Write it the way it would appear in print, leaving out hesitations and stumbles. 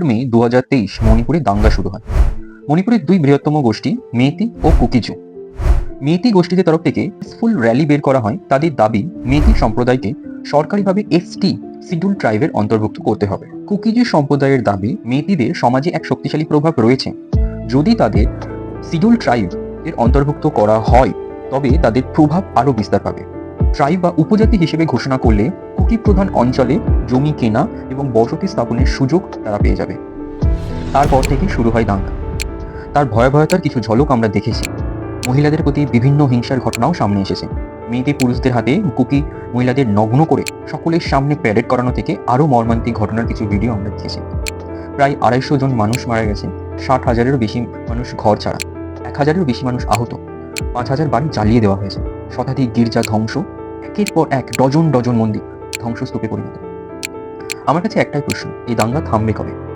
মে 2023 মণিপুরে দাঙ্গা শুরু হয়। মণিপুরের দুই বৃহত্তম গোষ্ঠী মেইতি ও কুকিজু। মেইতি গোষ্ঠীদের তরফ থেকে পিসফুল র্যালি বের করা হয়। তাদের দাবি মেইতি সম্প্রদায়কে সরকারিভাবে এসটি শিডিউল ট্রাইবের অন্তর্ভুক্ত করতে হবে। কুকিজু সম্প্রদায়ের দাবি মেইতিদের সমাজে এক শক্তিশালী প্রভাব রয়েছে। যদি তাদের শিডিউল ট্রাইব এর অন্তর্ভুক্ত করা হয় তবে তাদের প্রভাব আরও বিস্তার পাবে। ট্রাইব বা উপজাতি হিসেবে ঘোষণা করলে কুকি প্রধান অঞ্চলে জমি কেনা এবং বসতি স্থাপনের সুযোগ তারা পেয়ে যাবে। তারপর থেকে শুরু হয় দাঙ্গা। তার ভয়াবহতার কিছু ঝলক আমরা দেখেছি। মহিলাদের প্রতি বিভিন্ন হিংসার ঘটনাও সামনে এসেছে। মেয়েতে পুরুষদের হাতে কুকি মহিলাদের নগ্ন করে সকলের সামনে প্যারেড করানো থেকে আরও মর্মান্তিক ঘটনার কিছু ভিডিও আমরা দেখেছি। প্রায় 250 জন মানুষ মারা গেছে, 60,000-এরও বেশি মানুষ ঘর ছাড়া, 1,000-এরও বেশি মানুষ আহত, 5,000 বাড়ি জ্বালিয়ে দেওয়া হয়েছে, শতাধিক গির্জা ধ্বংস, একের পর এক ডজন ডজন মন্দির ধ্বংসস্তূপে পরিণত। আমার কাছে একটাই প্রশ্ন, এই দাঙ্গা থামবে কবে?